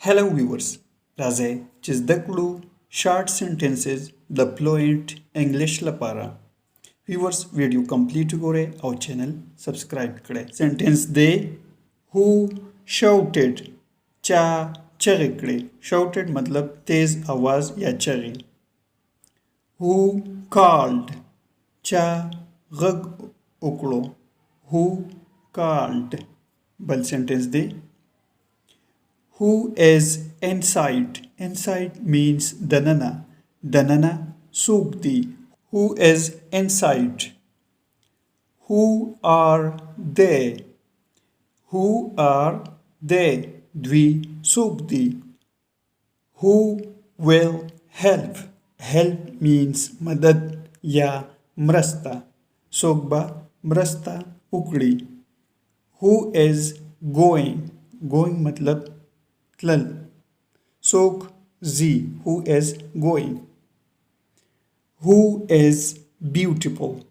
Hello viewers, Raje चिजदकलू short sentences the fluent English lapara. Viewers video complete gore our channel subscribe करे. Sentence they who shouted चा चगे करे. Shouted मतलब तेज आवाज या चगे. Who called चा गग उकड़ो. Who called. बल sentence they who is inside. Inside means danana. Danana sukti. Who is inside? Who are they? Who are they? Dvi sukti. Who will help? Help means madad ya mrasta. Sokba mrasta ukdi. Who is going? Going matlab tlal. Sok Z. Who is going? Who is beautiful?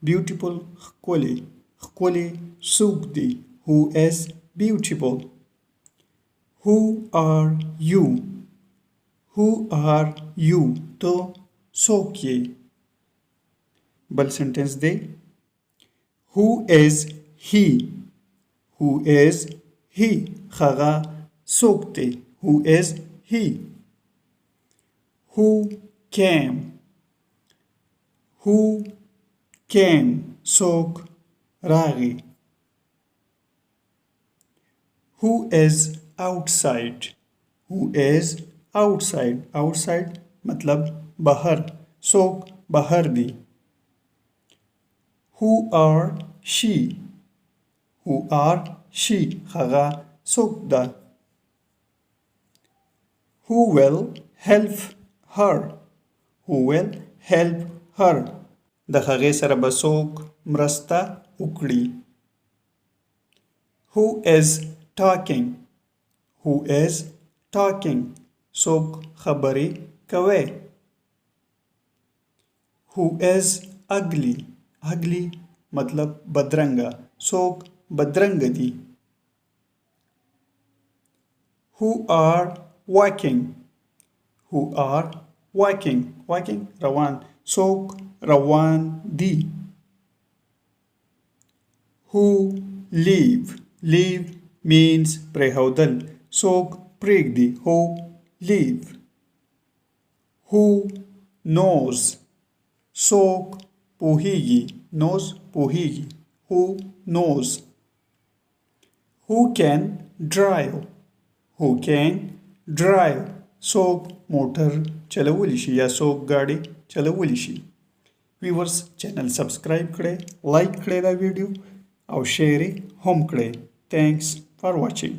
Beautiful khkoli. Khkoli sukdi. Who is beautiful? Who are you? Who are you? To sokye. Bal sentence de. Who is he? Who is he? Khaga sokte. Who is he? Who came? Who came? Sok ragi. Who is outside? Who is outside? Outside matlab bahar. Sok bahar di. Who are she? Who are she? Khaga sokda. Who will help her? Who will help her? د هغې سره به څوک مرسته وکړي. Who is talking? Who is talking? څوک خبرې کوي. Who is ugly? Ugly مطلب بدرنګه. څوک بدرنګه دي. Who are walking? Who are walking? Walking روان. څوک روان دي. Who leave? Leave means پرېښودل. څوک پرېږدي. Who leave? Who knows? څوک پوهیږي. knows پوهیږي. Who knows? Who can drive? Who can drive? څوک موټر چلولی شي یا څوک ګاډي چلولی شي. ویورز چینل سبسکرایب کړئ، لایک کړئ دا ویډیو او شیر هم کړئ. تھینکس فار واچینګ.